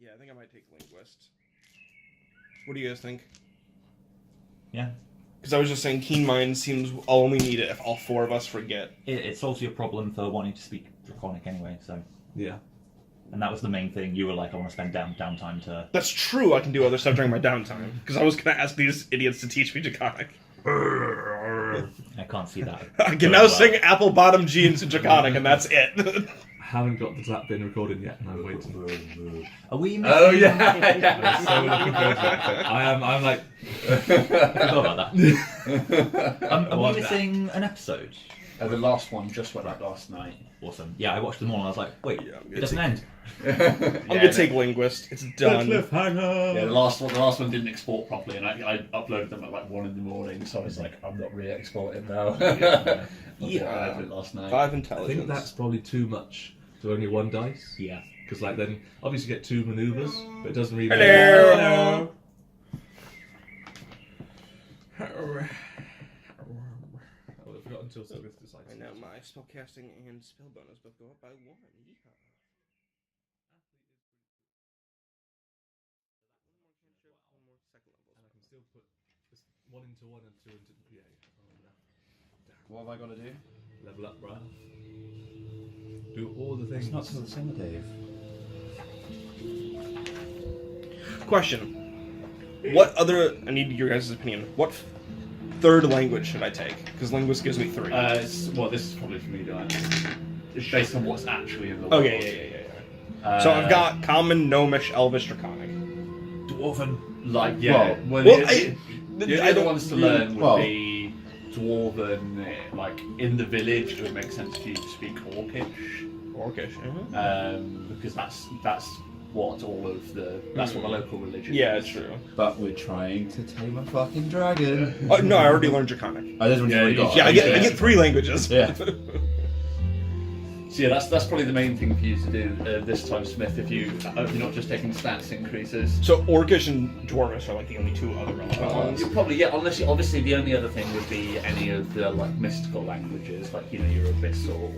Yeah, I think I might take linguist. What do you guys think? Yeah. Because I was just saying, keen mind seems I'll only need it if all four of us forget. It solves your problem for wanting to speak Draconic anyway, so... Yeah. And that was the main thing. You were like, I want to spend downtime to... That's true, I can do other stuff during my downtime. Because I was going to ask these idiots to teach me Draconic. I can't see that. I can now sing apple bottom jeans in Draconic, and that's it. Haven't got that been recorded yet, and I'm waiting. Are we missing... Oh, yeah. I'm so looking forward to that. I'm like... I forgot about that. Are we missing an episode? The last one just went up last night. Awesome. Yeah, I watched them all and I was like, wait, Yeah, it doesn't end. I'm going to take linguist. It's done. Cliffhanger! Yeah, the last one didn't export properly, and I uploaded them at like 1 a.m, so I was like, I'm not re-exporting now. Yeah. I did it last night. 5 I intelligence. think that's probably too much to only one dice. Yeah. Because like then, obviously you get 2 maneuvers, but it doesn't really... Hello! Oh, I forgot until Sylvia decides. I know, my spellcasting and spell bonus both go up by 1. Yeehaw. One more second level. And I can still put 1 into 1 and 2 into... Yeah. What have I got to do? Level up, right? Do all the things. It's not till the summer, Dave. Question. What other... I need your guys' opinion. What third language should I take? Because linguist gives me 3. Well, this is probably for me, it's based on what's actually in the world. Okay, yeah. So I've got Common, Gnomish, Elvish, Draconic. Dwarven. Like, yeah. Well, the I other don't ones to learn would be Dwarven, like, in the village, it would make sense for you to speak Orcish. Orcish. Because that's what all of the... That's what the local religion Yeah, is. it's true. But we're trying to tame a fucking dragon. Oh, no, I already learned Draconic. Oh, this one's Yeah, already you- got. Yeah, I Okay. get 3 languages. Yeah. So yeah, that's probably the main thing for you to do this time, Smith, if you're not just taking stats increases. So Orcish and Dwarvish are like the only 2 other relevant ones. You probably, yeah, unless obviously the only other thing would be any of the like mystical languages, like your abyssal or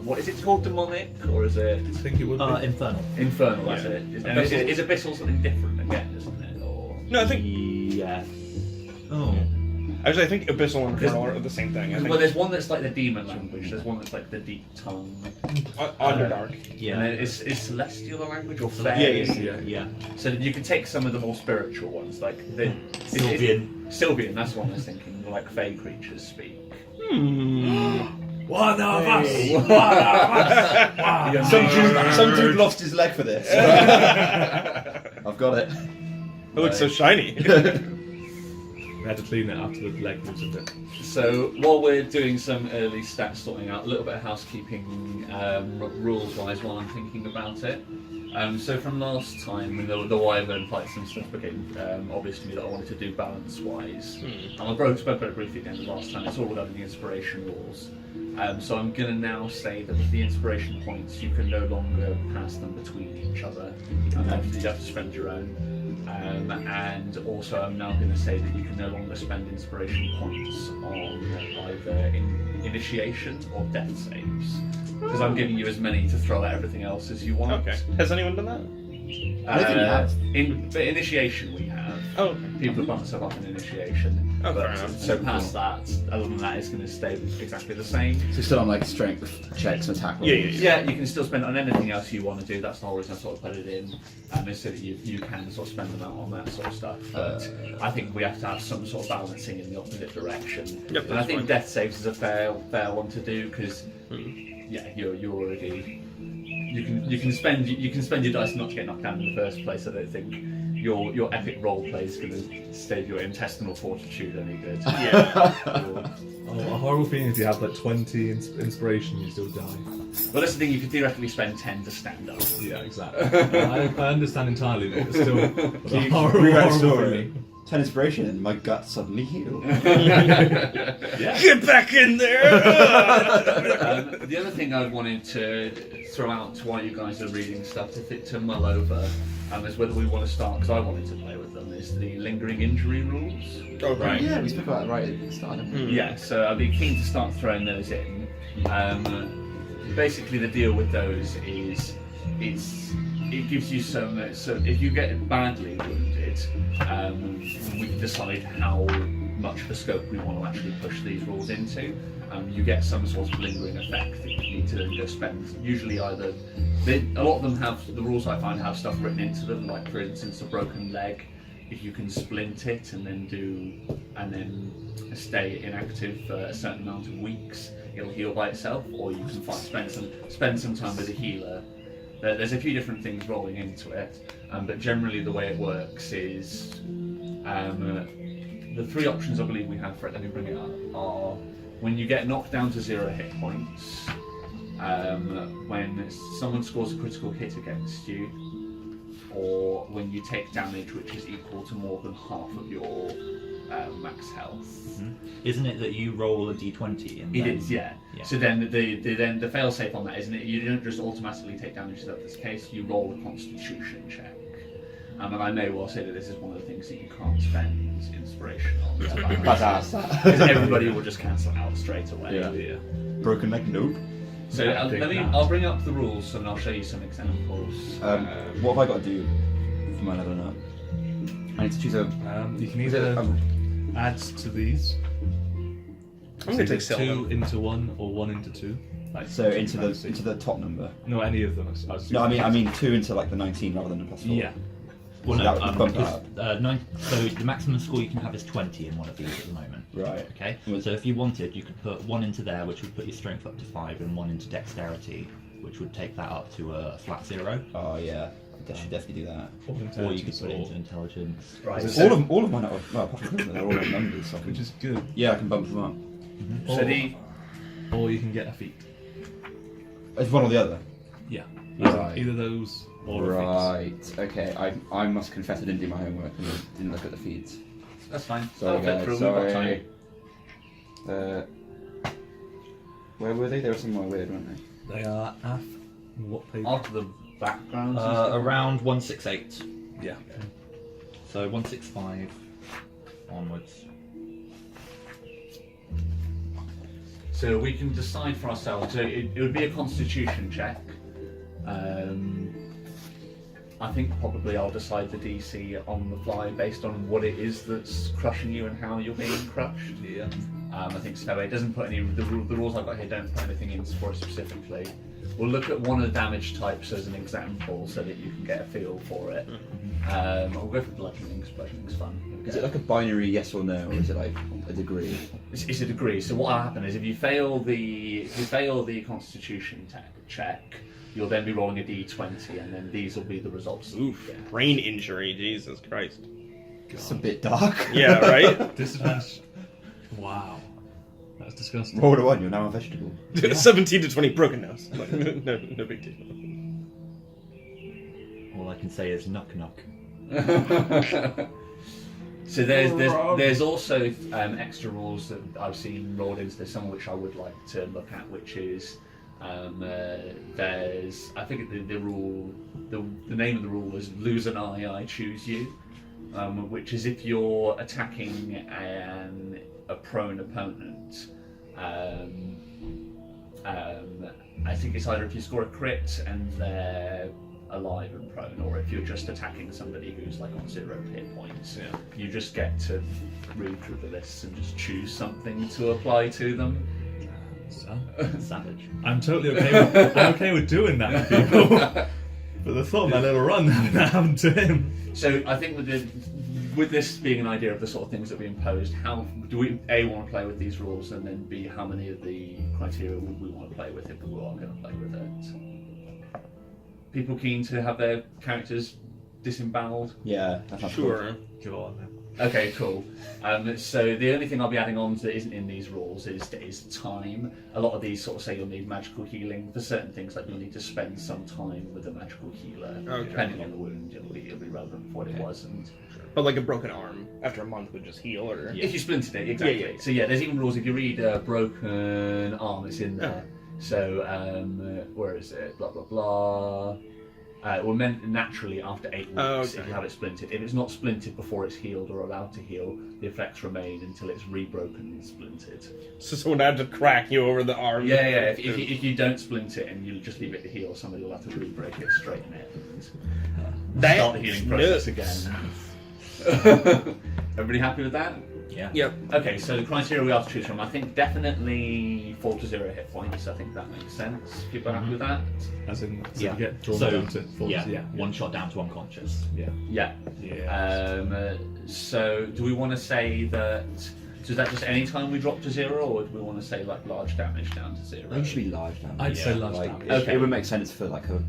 what is it called, demonic, or is it I think it would be. Infernal. infernal? That's Yeah. it. Is abyssal something different again, isn't it? Or No, I think... Yeah. Oh. Actually, I think Abyssal and Infernal are the same thing. I think well, there's one that's like the demon language. There's one that's like the deep tongue. Underdark. Yeah. And then is celestial a language or fae? Yeah. So you can take some of the more spiritual ones, like the Sylvian. Sylvian, that's what I was thinking. Like fae creatures speak. One of us! Wow. Some dude lost his leg for this. I've got it. It looks so shiny. We had to clean it after the leg was a bit. So while we're doing some early stat sorting out, a little bit of housekeeping rules-wise while I'm thinking about it. So from last time, when the wyvern fights and stuff became obvious to me that I wanted to do balance-wise. And I spoke about it briefly again the last time. It's all regarding the inspiration rules. So I'm going to now say that with the inspiration points, you can no longer pass them between each other. You have to spend your own. And also I'm now going to say that you can no longer spend inspiration points on either initiation or death saves. Because I'm giving you as many to throw at everything else as you want. Okay. Has anyone done that? I don't think we have. But initiation we have. Oh, okay. People have got stuff up in initiation. Oh, fair But, enough. so past that, other than that, it's going to stay exactly the same. So still on like strength checks and attack rolls. Yeah. Yeah, you can still spend it on anything else you want to do. That's the whole reason I sort of put it in, is so that you can sort of spend them out on that sort of stuff. But I think we have to have some sort of balancing in the opposite direction. Yep, And I that's think fine. death saves is a fair one to do because you're already you can spend your dice not to get knocked down in the first place. I don't think your epic role play is going to save your intestinal fortitude any good. Yeah. Oh, a horrible feeling if you have like 20 inspiration, you still die. Well, that's the thing. You could theoretically spend 10 to stand up. Yeah, exactly. I understand entirely, but it's still a horrible, Rewrite horrible story. feeling. 10 inspiration and my gut suddenly healed. Yeah. Get back in there! The other thing I wanted to throw out while you guys are reading stuff to mull over is whether we want to start, because I wanted to play with them, is the lingering injury rules. Oh, right. Yeah, we spoke about it right at the start. didn't we? Yeah, so I'd be keen to start throwing those in. Basically the deal with those is it gives you some. So if you get badly wounded, we can decide how much of the scope we want to actually push these rules into. You get some sort of lingering effect that you need to then go spend. Usually, either a lot of them have the rules. I find have stuff written into them, like for instance, a broken leg. If you can splint it and then stay inactive for a certain amount of weeks, it'll heal by itself. Or you can spend some time with a healer. There's a few different things rolling into it, but generally the way it works is the three options I believe we have for it. Let me bring it up. Are when you get knocked down to 0 hit points, when someone scores a critical hit against you, or when you take damage which is equal to more than half of your max health. Isn't it that you roll a d20? And It is, yeah. So then the fail-safe on that, isn't it? You don't just automatically take damage. So in this case, you roll a Constitution check. And I may well say that this is one of the things that you can't spend inspiration on. Badass. Because everybody will just cancel out straight away. Yeah. Broken leg, nope. So I'll bring up the rules and I'll show you some examples. What have I got to do for my leveling up? I need to choose a. You can either add to these. I'm gonna take 2 Silver. into 1 or 1 into 2. Like So into fancy. the top number. No, any of them. No, I mean 2 into like the 19 rather than the +4. Yeah. Well, So no, that would bump it up. so the maximum score you can have is 20 in one of these at the moment. Right. Okay. Was- So if you wanted, you could put 1 into there, which would put your strength up to 5, and 1 into dexterity, which would take that up to a flat 0. Oh yeah, I should definitely do that. Or you could put it into intelligence. Right. All of mine are well, apart from they're all on numbers. So I can Which is good. yeah, I can bump them up. Or you can get a feat. It's one or the other. Yeah. Right. Either those or a Right. Okay. I must confess I didn't do my homework and didn't look at the feeds. That's fine. Sorry I'll get guys. through. We've got Sorry. time. Where were they? They were somewhere weird, weren't they? feat. They are what page? After the backgrounds. and stuff. Around 168. Yeah. So 165 onwards. So we can decide for ourselves. So it would be a Constitution check. I think probably I'll decide the DC on the fly based on what it is that's crushing you and how you're being crushed. Yeah. I think so. It doesn't put any. The rules I've got here don't put anything in for it specifically. We'll look at one of the damage types as an example so that you can get a feel for it. I'll go for bludgeonings. Bludgeoning's fun. Is it like a binary yes or no, or is it like a degree? It's a degree. So what will happen is if you fail the Constitution check, you'll then be rolling a d20, and then these will be the results. Oof. Yeah. Brain injury. Jesus Christ. It's a bit dark. Yeah. Right. Disadvantage. Wow. That's disgusting. Roll a 1, you're now a vegetable. 17 to 20 broken nose. No big deal. All I can say is knock knock. So there's also extra rules that I've seen rolled into this, some of which I would like to look at, which is there's I think the rule the name of the rule is lose an eye, I choose you, which is if you're attacking a prone opponent. I think it's either if you score a crit and they're alive and prone, or if you're just attacking somebody who's like on 0 hit points. Yeah. You just get to read through the lists and just choose something to apply to them. Savage. I'm totally okay with doing that for people. But the thought of my little run having that happen to him. So I think with this being an idea of the sort of things that we imposed, how do we A, want to play with these rules, and then B, how many of the criteria would we want to play with if we are going to play with it? People keen to have their characters disemboweled? Yeah, that's not Sure. Go on then. Okay, cool. So the only thing I'll be adding on that isn't in these rules is time. A lot of these sort of say you'll need magical healing. For certain things, like you'll need to spend some time with a magical healer. Okay. Depending on the wound, it'll be relevant for what it was. And But like a broken arm after a month would just heal, or if you splintered it, exactly. Yeah. So yeah, there's even rules. If you read broken arm, it's in there. So where is it? Blah blah blah. Well, meant naturally after 8 weeks okay. if you have it splinted. If it's not splinted before it's healed or allowed to heal, the effects remain until it's rebroken and splinted. So someone had to crack you over the arm. Yeah. If you don't splint it and you just leave it to heal, somebody will have to re-break it, straighten it, and start the healing process again. Everybody happy with that? Yeah. Yep. Okay, so the criteria we have to choose from, I think definitely 4 to 0 hit points. I think that makes sense. People are happy with that? As in, so Yeah. you get drawn So, down to full. yeah, one shot down to unconscious. Yeah. Yeah. Yeah. So do we want to say that? So is that just any time we drop to 0, or do we want to say like large damage down to 0? I think it should be large damage. I'd say Yeah, large Like, damage. Okay. it would make sense for like a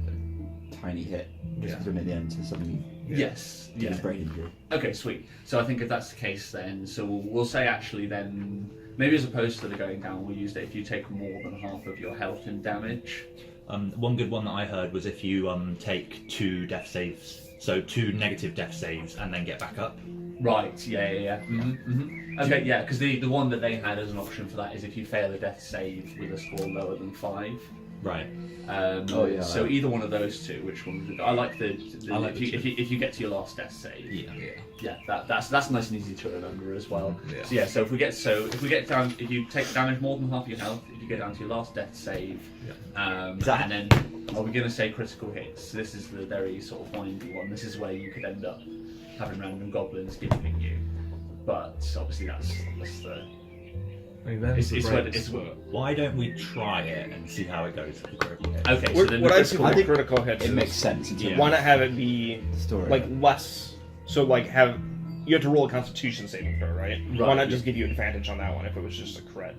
tiny hit, just Yeah. because we're near the end to suddenly Yes. give Yeah. his brain injury. Okay, sweet. So I think if that's the case, then so we'll say actually then maybe as opposed to the going down, we'll use that if you take more than half of your health in damage. One good one that I heard was if you take 2 death saves, so 2 negative death saves, and then get back up. Right. Yeah. Okay. Yeah, because the one that they had as an option for that is if you fail a death save with a score lower than 5. Right. Oh, yeah. So either one of those two, which one? Would, I like the I like if you get to your last death save. Yeah. That's nice and easy to remember as well. Yeah. So if we get down, if you take damage more than half your health, if you get down to your last death save, and then are we going to say critical hits? So this is the very sort of windy one. This is where you could end up having random goblins giving you, but obviously that's the. I mean, then It's the where breaks it's work. Why don't we try it and see how it goes? Okay, so then What the I see critical with think critical hits It is makes sense in terms Yeah. why not have it be of the story. like less? So like have you have to roll a Constitution saving throw, right? Why Right, not just give you advantage on that one if it was just a crit?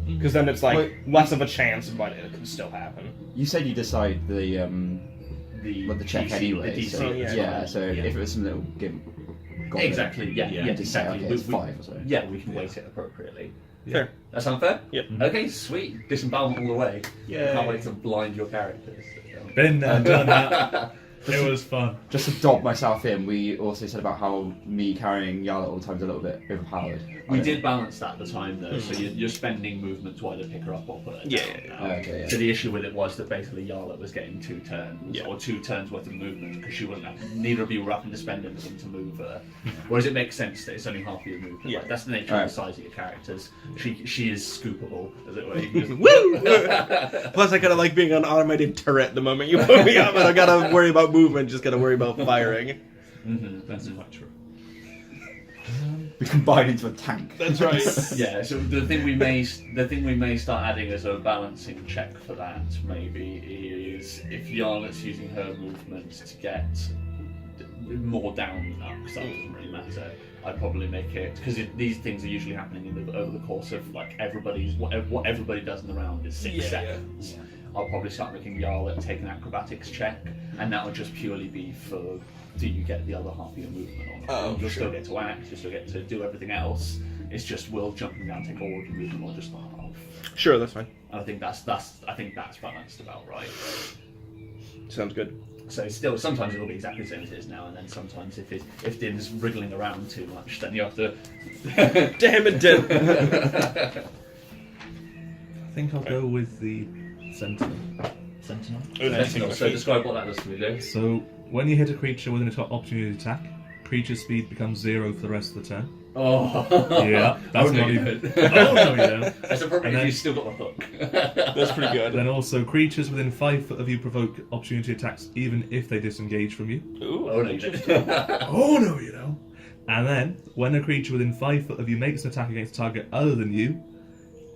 Because then it's like Wait. less of a chance, but it could still happen. You said you decide the check DC, anyway. the DC, so, Oh, yeah. so Yeah. if it was something that would give goblin, Exactly. Yeah. Yeah. Yeah. just say, Exactly. okay, it's 5 or so. Yeah, we can weight it appropriately. Fair. That sound fair? Yep. Okay, sweet. Disembowelment all the way. Yay. Can't wait to blind your characters. Been there, done that. It was fun. Just to dob myself in, we also said about how me carrying Yarla all the time is a little bit overpowered. We did balance that at the time though, so you're spending movement to either pick her up or put her Yeah, down. yeah, now. Okay, yeah. So the issue with it was that basically Yarla was getting 2 turns, Yeah. or 2 turns worth of movement, because she wasn't. Neither of you were having to spend anything to move her. Whereas it makes sense that it's only half your movement. Yeah. Like, that's the nature Right. of the size of your characters. She is scoopable, as it were. You can just- Woo! Plus, I kind of like being an automated turret the moment you put me up, and I gotta worry about movement, just gotta worry about firing. That's quite true. We combine into a tank. That's right. Yeah, so the thing we may start adding as a balancing check for that maybe is if Yarla's using her movement to get more down than up, because that doesn't really matter. I'd probably make it because these things are usually happening over the course of like what everybody does in the round is 6 Yeah, yeah. seconds. I'll probably start making Yarla take an acrobatics check, and that will just purely be for do you get the other half of your movement or not? Oh, You'll sure. still get to act, you'll still get to do everything else. It's just will jumping down take all of your movement or just the half. Sure, that's fine. And I think that's balanced about right. Sounds good. So still, sometimes it'll be exactly the same as it is now, and then sometimes if Din's wriggling around too much, then you have to. Damn it, Din. I think I'll go with the Sentinel. Sentinel? Sentinel. So describe what that does to me, Lou. So, when you hit a creature with an opportunity attack, creature speed becomes 0 for the rest of the turn. Oh. Yeah, that's Oh, no, not you even. don't. Oh no, you don't. That's appropriate And if then- you've still got the hook. That's pretty good. Then also, creatures within 5 foot of you provoke opportunity attacks even if they disengage from you. Ooh, Oh no, you don't. Oh no, you don't. And then, when a creature within 5 foot of you makes an attack against a target other than you,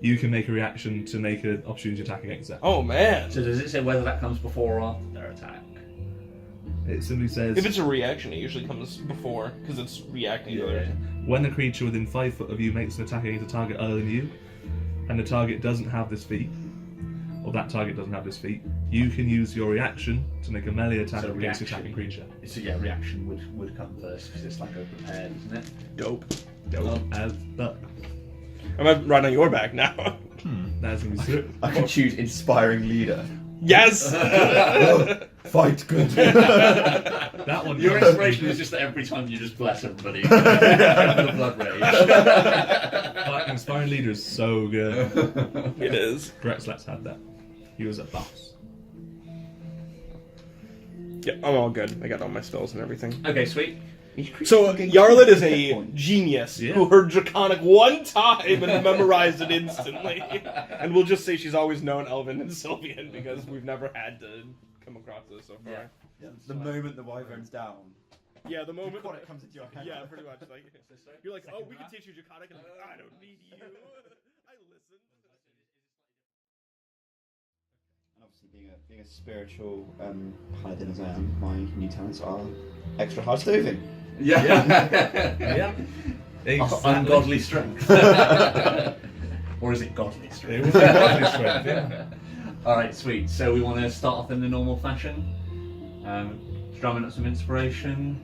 you can make a reaction to make an opportunity attack against that. Oh man. So does it say whether that comes before or after their attack? It simply says, If it's a reaction, it usually comes before because it's reacting to it. when a creature within 5 foot of you makes an attack against a target other than you, and the target doesn't have this feat, or that target doesn't have this feat, you can use your reaction to make a melee attack So against the reaction. attacking creature. So yeah, reaction would come first because it's like a prepared, isn't it? Dope. Dope as fuck. I'm right on your back now. That's gonna be sick. I can choose inspiring leader. Yes. Fight good. That one. Your inspiration is just that every time you just bless everybody, the blood rage. That inspiring leader is so good. It is. Grexlex had that. He was a boss. Yeah, I'm all good. I got all my spells and everything. Okay, sweet. So, Yarlet is a genius Yeah. who heard Draconic one time and memorized it instantly. And we'll just say she's always known Elven and Sylvian because we've never had to come across this so far. Yeah. The moment the wyvern's down, Yeah, the moment it comes into your head. Yeah, pretty much. Like you're like, oh, we can teach you Draconic, and I'm like, I don't need you. I listen. And obviously, being a spiritual paladin as I am, my new talents are extra hard stoving. Yeah. Yeah. Ungodly strength. Or is it godly It strength? was godly strength, yeah. Alright, sweet. So we want to start off in the normal fashion. Drumming up some inspiration.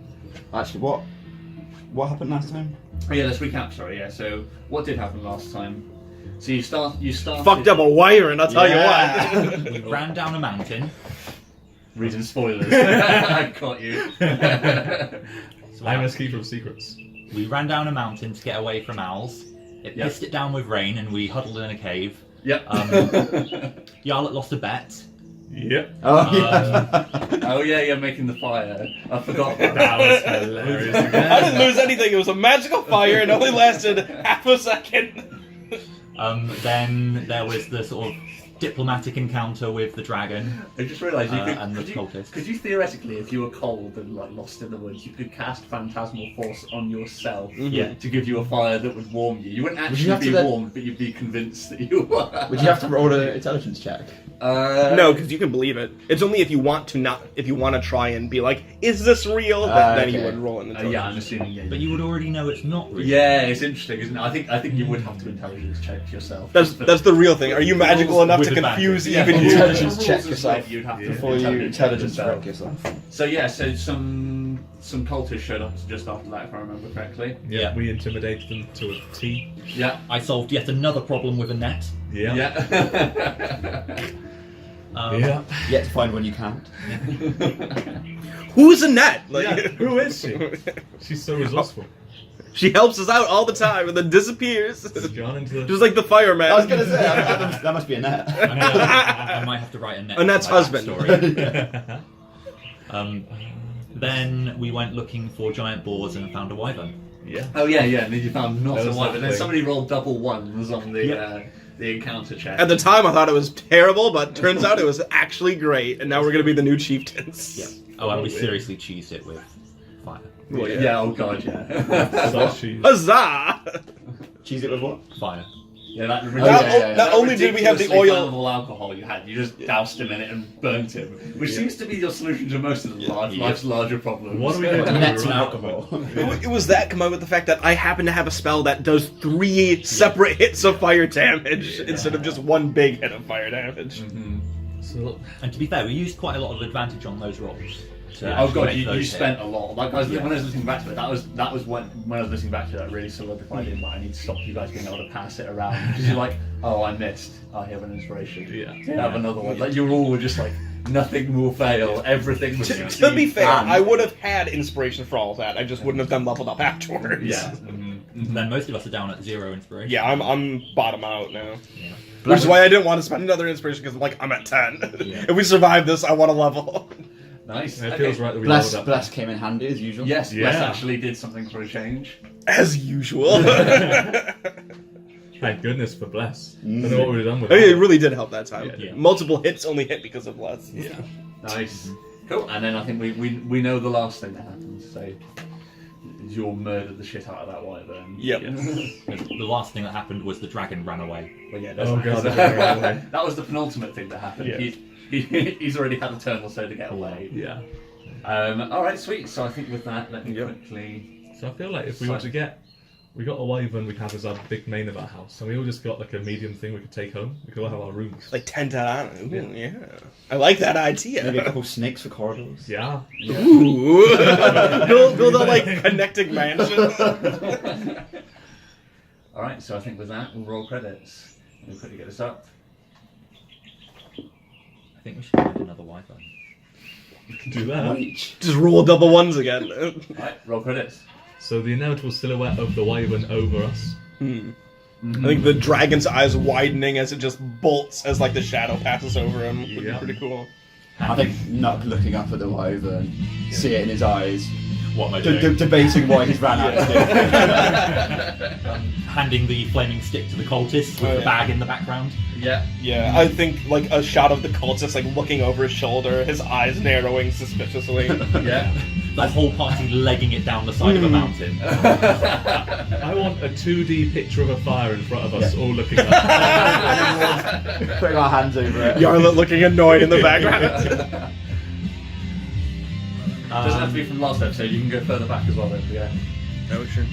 Actually, what happened last time? Oh yeah, let's recap, sorry, yeah. So what did happen last time? So you started Fucked up a wyvern, I'll tell you what. We ran down a mountain. Reading spoilers. I got you. So I must keep from secrets. we ran down a mountain to get away from owls. It Yep. pissed it down with rain, and we huddled in a cave. Yep. Yarlet lost a bet. Yep. Oh, yeah. Oh yeah, making the fire. I forgot about That that. was hilarious. I didn't lose anything. It was a magical fire and only lasted half a second. Then there was the sort of diplomatic encounter with the dragon. I just realised you could, And the could, you, cultists. could you theoretically, if you were cold and like lost in the woods, you could cast Phantasmal Force on yourself Yeah. to give you a fire that would warm you. You wouldn't you actually have be to let- warmed, but you'd be convinced that you were. Would you have to roll an intelligence check? No, because you can believe it. It's only if you want to try and be like, is this real? Then you Okay. would roll an Yeah, I'm assuming. Yeah. But you would already know it's not real. Yeah, it's interesting, isn't it? I think you would have to intelligence check yourself. That's the real thing. Are you magical enough with to advantage. confuse Yeah, even for you? Intelligence rules check as yourself well, you'd have to before you intelligence yourself. check yourself. So yeah, so some cultists showed up just after that, if I remember correctly. Yeah. We intimidated them to a T. Yeah. I solved yet another problem with a net. Yeah. Yeah. Yeah. Yet to find one you can't. Who's Annette? Like, Yeah, who is she? She's so resourceful. She helps us out all the time and then disappears. Gone into the... Just like the fireman. I was gonna say that must be a net. I might have to write a net. Annette's for my husband. backstory. Then we went looking for giant boars and found a wyvern. Yeah. Oh yeah, and then you found not That so was one, that but then thing. somebody rolled double ones on the Yeah. the encounter check. At the time, I thought it was terrible, but turns out it was actually great. And now we're gonna be the new chieftains. Yeah. Oh, and we Probably. seriously cheesed it with fire. Well, yeah. Oh god, yeah. So she... Huzzah! Cheese it with what? Fire. Yeah, that Not only did we have the ridiculously oil- flammable alcohol you had, you just doused him in it and burnt him, which seems to be your solution to most of the life's larger problems. What are we going to do? Nets with and alcohol? alcohol. It was that combined with the fact that I happen to have a spell that does 3 separate hits of fire damage instead of just one big hit of fire damage. So, And to be fair, we used quite a lot of advantage on those rolls. to Oh actually god, make you those hit. spent a lot. Like when I was listening back to it, that was when I was listening back to it, that really solidified in that I need to stop you guys being able to pass it around because you're like, oh, I missed. I have an inspiration. Yeah. Have another one. Like you all were just like, nothing will fail. Everything was. To be fair, And- I would have had inspiration for all of that. I just wouldn't have done leveled up afterwards. Yeah. And then most of us are down at 0 inspiration. Yeah, I'm bottom out now. Yeah. Which is why I didn't want to spend another inspiration because I'm like, I'm at 10. Yeah. If we survive this, I want to level. Nice. it Okay. feels right that we Bless, leveled up. bless came in handy as usual. Yes, Yeah. Wes actually did something for a change. As usual. Thank goodness for bless. I don't know what we'd have done with I mean, it that. really did help that time. Yeah. Multiple hits only hit because of less. Yeah. Nice. Cool. And then I think we know the last thing that happens. So you all murdered the shit out of that wyvern. Yep. The last thing that happened was the dragon ran away. Well, yeah, that's Oh, that. God, the dragon ran away. That was the penultimate thing that happened. Yeah. He's already had a turn or so to get away. Yeah. All right, sweet. So I think with that, let me Yep. quickly. So I feel like if we were to get... We got a wyvern we have as our big main of our house, and we all just got like a medium thing we could take home. We could all have our rooms. Like 10 to Ooh, yeah. I like that idea. Maybe a couple snakes for corridors. Yeah. Ooh. build a like connecting mansion. All right, so I think with that, we'll roll credits. Let me quickly get this up. I think we should find another wyvern. Do that. Reach. Just roll double ones again. All right, roll credits. So the inevitable silhouette of the wyvern over us. I think the dragon's eyes widening as it just bolts as like the shadow passes over him. Would be Yeah. pretty cool. I think Nuck looking up at the wyvern, see it in his eyes, What am I doing? debating why he's ran out of Handing the flaming stick to the cultist with the bag in the background. Yeah. Yeah, I think like a shot of the cultist like looking over his shoulder, his eyes narrowing suspiciously. Yeah. The whole party legging it down the side of a mountain. I want a 2D picture of a fire in front of us, all looking up. putting our hands over it. Yarlet looking annoyed in the background. Doesn't have to be from last episode. You can go further back as well. Don't forget. Oh sure.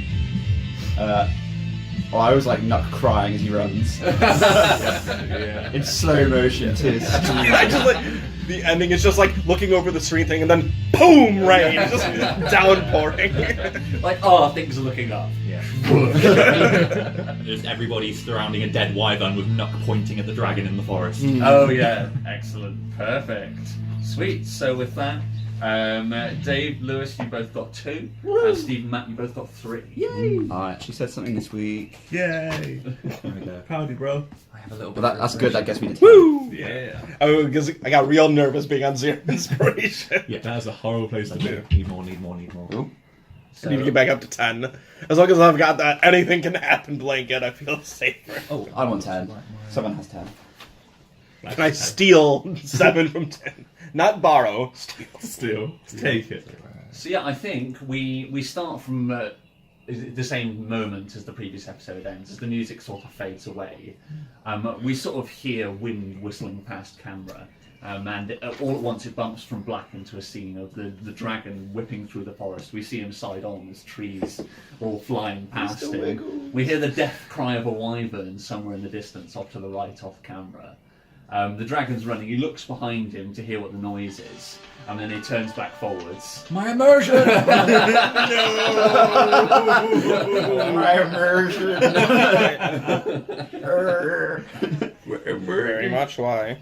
I was like Nuck crying as he runs. In slow motion, tears streaming. I just like the ending is just like looking over the screen thing and then boom, rain, just downpouring. Like, things are looking up. Yeah. Just everybody surrounding a dead wyvern with Nuck pointing at the dragon in the forest. Oh yeah, excellent, perfect, sweet. So with that, Dave, Lewis, you both got 2, and Steve and Matt, you both got 3. I actually said something this week. Yay! There we go. Howdy, bro. I have a little But bit. that's good. That gets me to 10. Woo! Yeah. Oh, because I got real nervous being on 0 inspiration. Yeah. That is a horrible place to do. Need more. Ooh. I need to get back up to 10. As long as I've got that anything can happen blanket, I feel safer. Oh, I want 10. Someone has 10. Can I steal 7 from 10? Not borrow, steal. Still, take it. So yeah, I think we start from the same moment as the previous episode ends, as the music sort of fades away. We sort of hear wind whistling past camera, and all at once it bumps from black into a scene of the dragon whipping through the forest. We see him side on as trees all flying past him. We hear the death cry of a wyvern somewhere in the distance off to the right off camera. The dragon's running, he looks behind him to hear what the noise is, and then he turns back forwards. My immersion! My immersion. Very much why.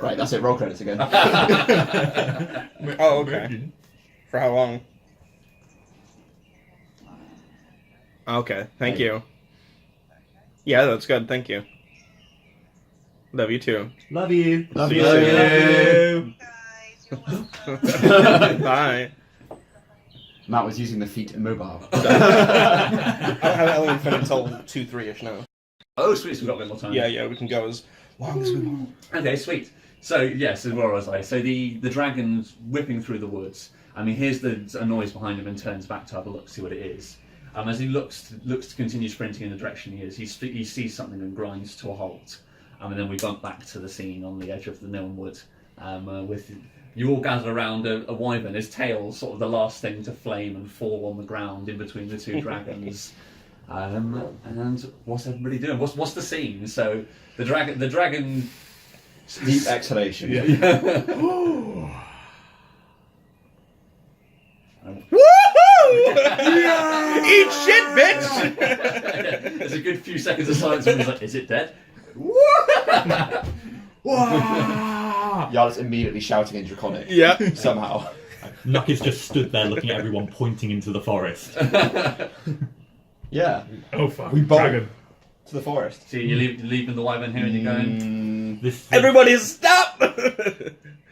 Right, that's it. Roll credits again. Oh, okay. For how long? Okay, thank you. Yeah, that's good, thank you. Love you too. Love you. Love See you. you Bye. Matt was using the feet immobile. I don't have Ellen fit until 2-3ish now. Oh, sweet, so we've got a bit more time. Yeah, we can go as long as we want. Okay, sweet. So, yes, where was I? So the dragon's whipping through the woods. I mean, here's a noise behind him and turns back to have a look, see what it is. As he looks to continue sprinting in the direction he is, he sees something and grinds to a halt. And then we bump back to the scene on the edge of the Niln Wood, with you all gather around a wyvern, his tail sort of the last thing to flame and fall on the ground in between the 2 dragons. And what's everybody doing? What's the scene? So the dragon. Deep exhalation. Woohoo! Eat shit, bitch! There's a good few seconds of silence when he's like, "Is it dead?" Yarla's immediately shouting in Draconic. Yeah. Somehow. Nuck is just stood there looking at everyone pointing into the forest. Yeah. Oh fuck. We bolt Dragon. to the forest. So you're leaving the wyvern here and you're going. Everybody stop!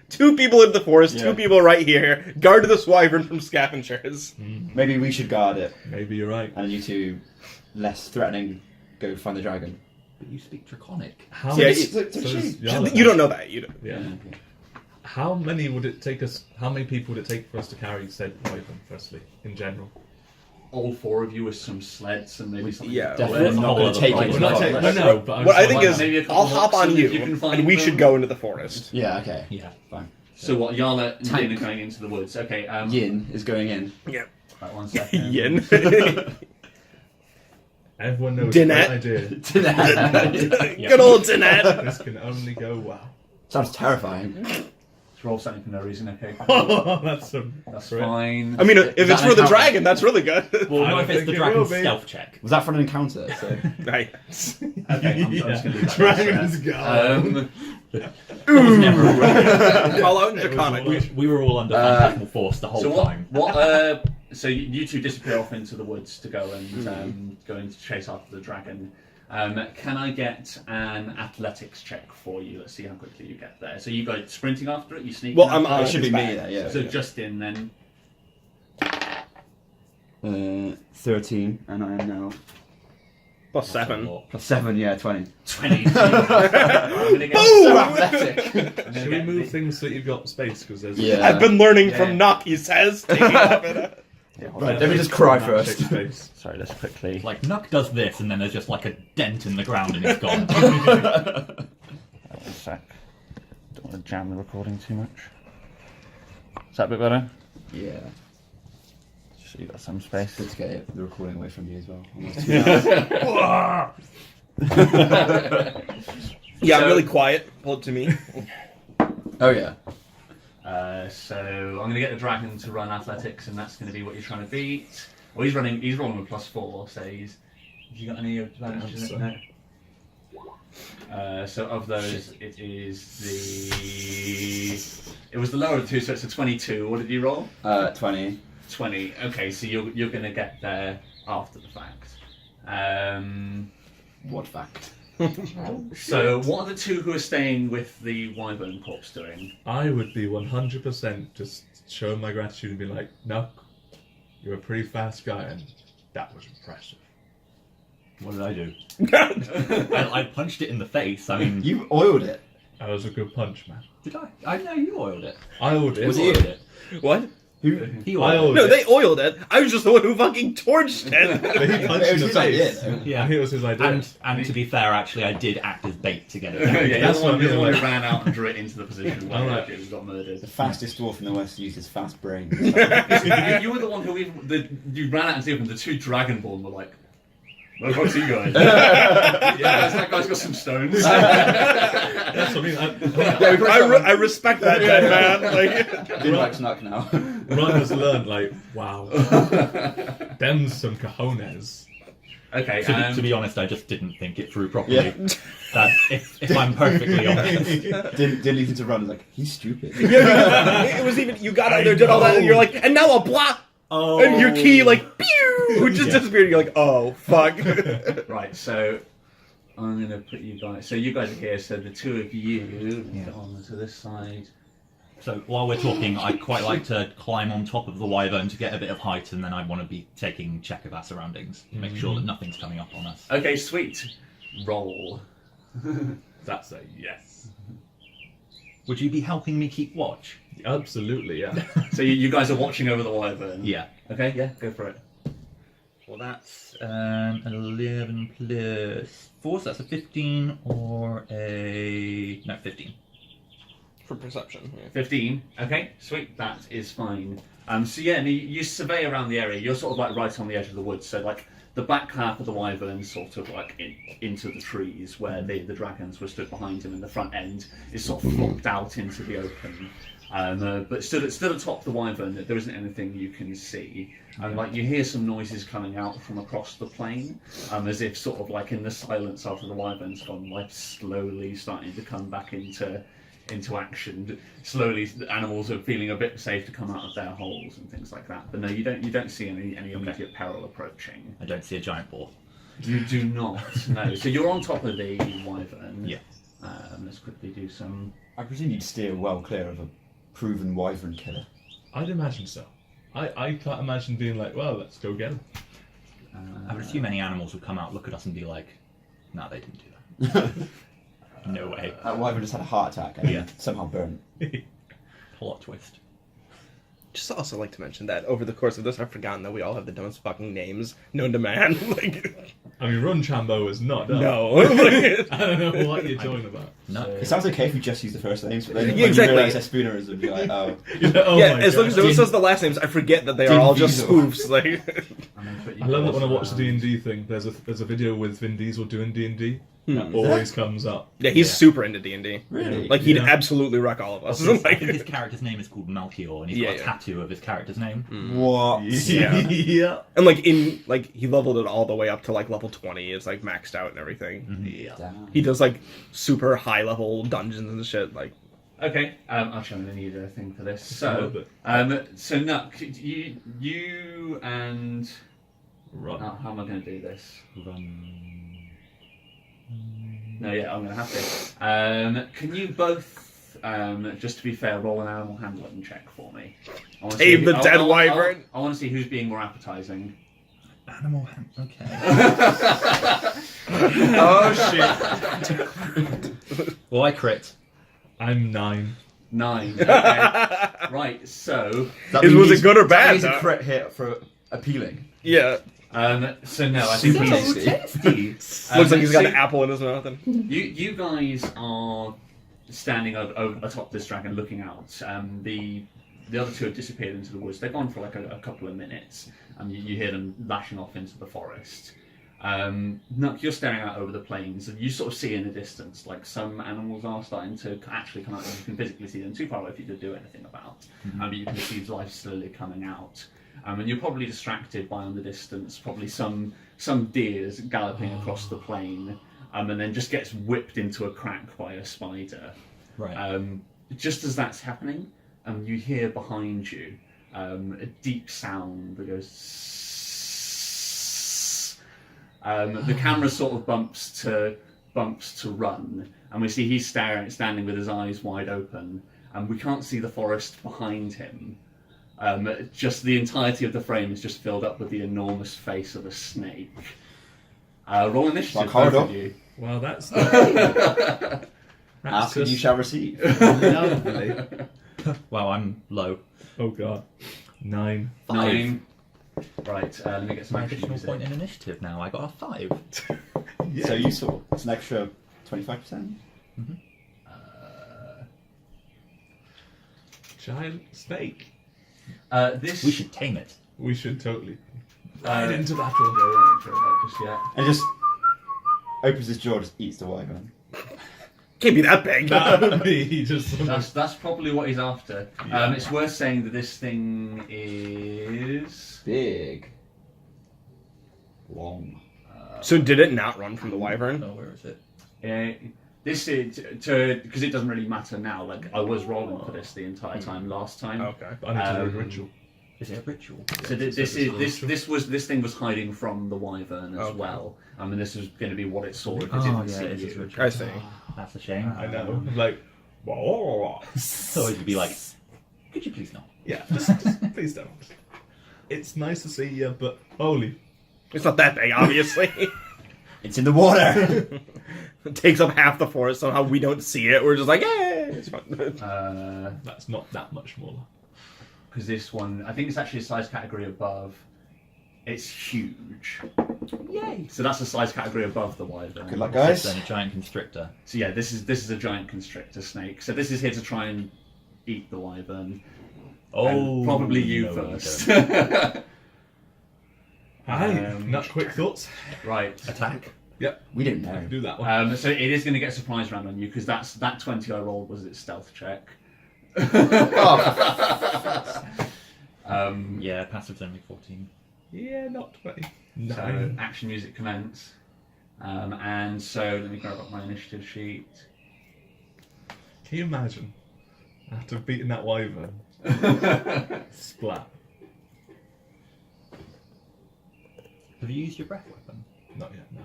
2 people in the forest, Yeah. 2 people right here. Guard this wyvern from scavengers. Maybe we should guard it. Maybe you're right. And you 2, less threatening, go find the dragon. But you speak Draconic. How Yeah, many- it's a so sheep. is Yarla- You don't know that. You don't. Yeah. How many would it take us? How many people would it take for us to carry said wyvern? Firstly, in general. All 4 of you with some sleds and maybe something. Yeah. Definitely Well, not whole going other to take problem. it. We're not taking- taking- no, but What I think like, is, maybe a couple I'll hop on oxen you, if you can find and we them. should go into the forest. Yeah, okay. Yeah. Fine. So what? Yarla and Tank. Din are going into the woods. Okay. Yin is going in. Yeah. Right, 1 second. Yin. Everyone knows Dinette. what I do. Good old Danette. This can only go well. Sounds terrifying. Just roll something for no reason. Okay. That's That's great. fine. I mean, if Is it's that for the an dragon, that's really good. Well, I not don't if it's think the it dragon's will be. stealth check. Was that for an encounter? So. Right. Okay, I'm just going to leave that. Dragon's gone. It was never a dragon. Call out in It was Draconic. all- We were all under phantasmal force the whole So time. so you 2 disappear off into the woods to go and go and chase after the dragon. Can I get an athletics check for you? Let's see how quickly you get there. So you go sprinting after it, you sneak. Well, I'm It should be his me back. there, yeah. So Justin then. 13, and I am now Plus 7. plus 7, yeah, 20. 20. I'm gonna get So athletic! Should we move things so that you've got space? Because there's Yeah. I've been learning Yeah. from Nuck, he says. Taking up in it. Right, let me just cry Take first. space. Sorry, let's quickly. Like Nuck does this, and then there's just like a dent in the ground, and it's gone. One sec. Don't want to jam the recording too much. Is that a bit better? Yeah. So you got some space. Good to get the recording away from you as well. Yeah, I'm So- really quiet. Pull it to me. Oh, yeah. So I'm going to get the dragon to run athletics, and that's going to be what you're trying to beat. Well, he's rolling with +4, so he's. Have you got any advantages? So. No. So of those, it was the lower of the two, so it's a 22. What did you roll? 20. 20. Okay, so you're going to get there after the fact. What fact? So what are the two who are staying with the wyvern corpse doing? I would be 100% just showing my gratitude and be like, no, you're a pretty fast guy, and that was impressive. What did I do? I punched it in the face. I mean, You oiled it. That was a good punch, man. did I? I know you oiled it. I oiled it. Was You it oiled you? it. What? He I oiled oiled No, it. they oiled it. I was just the one who fucking torched But it. he punched It in was the his idea, face. though. it. Yeah. I think it was his idea. And to be fair, actually, I did act as bait to get it. Yeah, down. you're That's the one what I mean, who like- ran out and drew it into the position where Alright. it got murdered. The fastest dwarf in the West used his fast brain. you were the one who you ran out and see them. The two dragonborn were like, "Where the fuck's he going?" Yeah, that guy's got some stones. That's what I mean. I respect that dead man. Like, Didn't like Snuck now. Ron has learned, like, wow, them's some cojones. Okay. To be honest, I just didn't think it through properly. Yeah. That, if I'm perfectly honest. Didn't leave him to run. Like, he's stupid. it was even, you got out there, did all that, and you're like, and now I'll blah! Oh. And your key, like, pew! Just disappeared. You're like, oh, fuck. Right, so I'm going to put you guys. So you guys are here. So the two of you get on to this side. So while we're talking, I'd quite like to climb on top of the wyvern to get a bit of height, and then I want to be taking check of our surroundings, make sure that nothing's coming up on us. Okay, sweet. Roll. That's a yes. Would you be helping me keep watch? Absolutely, yeah. So you guys are watching over the wyvern. Yeah. Okay. Yeah. Go for it. Well, that's 11 plus 4, so that's a 15 or a... No, 15. For perception. Yeah. 15. Okay, sweet. That is fine. So yeah, and you survey around the area. You're sort of like right on the edge of the woods. So like the back half of the wyvern sort of like into the trees where the dragons were stood behind him, and the front end is sort of flopped out into the open. But still atop the wyvern, there isn't anything you can see. Like you hear some noises coming out from across the plain, as if sort of like in the silence after the wyvern's gone, like slowly starting to come back into action. Slowly, the animals are feeling a bit safe to come out of their holes and things like that. But no, you don't see any immediate peril approaching. I don't see a giant boar. You do not. No. So you're on top of the wyvern. Yeah. Let's quickly do some. I presume you'd steer well clear of a proven wyvern killer. I'd imagine so. I can't imagine being like, well, let's go get him. I would assume any animals would come out, look at us and be like, no, they didn't do that. No way. That wyvern just had a heart attack and Yeah. somehow burned. Plot twist. Just also like to mention that over the course of this, I've forgotten that we all have the dumbest fucking names known to man. Like, I mean, Runchambo is not dumb. no. I don't know what you're talking about. No. It sounds okay if you just use the first names, but then Yeah, when exactly. you realise they're Spoonerism, and you're like, oh. Oh yeah, my as long as God. no one says the last names, I forget that they are Din all just Diesel. spoofs. Like, I'm gonna put you I love that guys when I watch the around. D&D thing, there's a video with Vin Diesel doing D&D. That always comes up. yeah, he's super into D&D. Really? Like, he'd Yeah. absolutely wreck all of us. I think his character's name is called Melchior, and he's got a Yeah. tattoo of his character's name. What? Yeah. Yeah. And like he leveled it all the way up to like level 20. It's like maxed out and everything. Yeah. Damn. He does like super high level dungeons and shit. Like, Okay, actually I'm going to need a thing for this. A little So, bit. so Nuck, you and Right. how am I going to do this? No, yeah, I'm going to have to. Can you both, just to be fair, roll an animal handling check for me? I wanna Tame the dead wyvern. I want to see who's being more appetizing. Animal hand. Okay. Oh shit! Well, I crit. I'm 9. 9. Okay. Right. So. Was it good or bad? He's a though? crit hit for appealing. Yeah. So no, I think Super he's. Looks like he's got so an apple in his mouth. And... You guys are standing over atop this dragon, looking out. The other two have disappeared into the woods. They're gone for like a couple of minutes, and you hear them lashing off into the forest. Nook, you're staring out over the plains, and you sort of see in the distance, like some animals are starting to actually come out. And you can physically see them, too far away for you to do anything about. But you can see life slowly coming out. And you're probably distracted by, on the distance, probably some deers galloping across the plain, and then just gets whipped into a crack by a spider. Right. Just as that's happening, you hear behind you a deep sound that goes. The camera sort of bumps to run, and we see he's standing with his eyes wide open, and we can't see the forest behind him. Just the entirety of the frame is just filled up with the enormous face of a snake. Roll initiative, both of you. Well, that's Ask and you shall receive. lovely. Well, I'm low. Oh god. 9. 9. Right, let me get some My action additional music. point in initiative now. I got a 5. Yeah. So useful. It's an extra 25%. Giant snake. This We should tame it. We should totally ride ride into Yeah, battle. we won't throw that just yet. And just opens his jaw, just eats the wyvern. Can't be that big. That would be just That's probably what he's after. Yeah. It's worth saying that this thing is. Big. Long. So did it not run from the wyvern? Oh, where is it? This is because it doesn't really matter now. Like I was rolling for this the entire time last time. Okay. I need to do a ritual. Is it a ritual? So this thing was hiding from the wyvern as Okay. well. I mean, this was going to be what it saw if it Oh, didn't yeah, see it is you. a ritual. I see. That's a shame. I know. I'm like, whoa. So you'd be like, could you please not? Yeah, just please don't. It's nice to see you, but holy. It's not that big, obviously. It's in the water! It takes up half the forest. Somehow we don't see it. We're just like, hey, it's fine. That's not that much smaller. Because this one, I think it's actually a size category above. It's huge. Yay! So that's a size category above the wyvern. Good luck, It's guys. then a giant constrictor. So yeah, this is a giant constrictor snake. So this is here to try and eat the wyvern. Oh, And probably you no, first. Aye, not quick thoughts. Right. Attack. Yep, We didn't I know. can do that one. So it is going to get surprise round on you because that 20 I rolled was its stealth check. Yeah, passive's only 14. Yeah, not 20. So 9. action music commence. And so let me grab up my initiative sheet. Can you imagine? After beating that wyvern. Splat. Have you used your breath weapon? Not yet, no.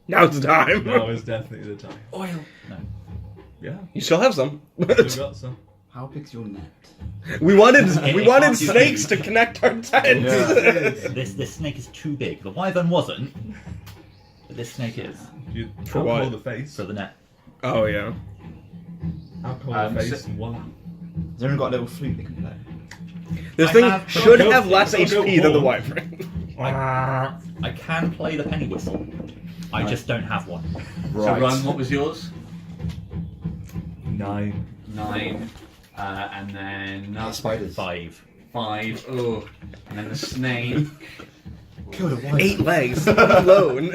Now's the time. Now is definitely the time. Oil. No. Yeah, You still have some. we've got some. How big's your net? we wanted It wanted can't do snakes to that. connect our tents. This snake is too big. The wyvern wasn't, but this snake is. You For alcohol what? the face. For the net. Oh yeah. Alcohol the face so- and voila. Has anyone got a little flute they can play? This I thing have- should Go- have less go- go HP than the home. wyvern. I can play the penny whistle. I just don't have one. So Run, what was yours? 9. 9. And then Hey, spiders. 5. 5. Oh. And then the snake. Killed a wyvern. 8 legs alone.